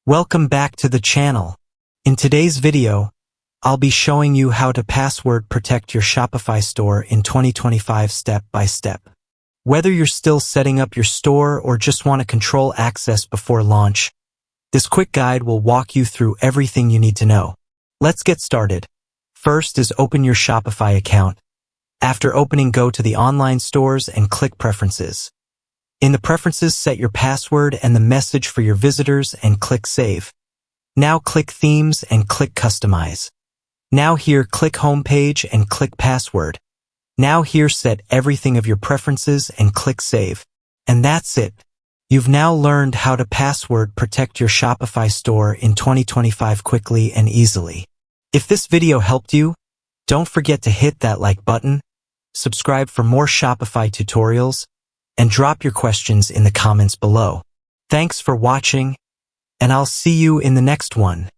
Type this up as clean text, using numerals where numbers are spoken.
Welcome back to the channel. In today's video, I'll be showing you how to password protect your Shopify store in 2025 step by step. Whether you're still setting up your store or just want to control access before launch, this quick guide will walk you through everything you need to know. Let's get started. First is open your Shopify account. After opening, go to the online stores and click Preferences. In the Preferences, set your password and the message for your visitors and click Save. Now click Themes and click Customize. Now here, click Homepage and click Password. Now here, set everything of your preferences and click Save. And that's it. You've now learned how to password protect your Shopify store in 2025 quickly and easily. If this video helped you, don't forget to hit that like button, subscribe for more Shopify tutorials, and drop your questions in the comments below. Thanks for watching, and I'll see you in the next one.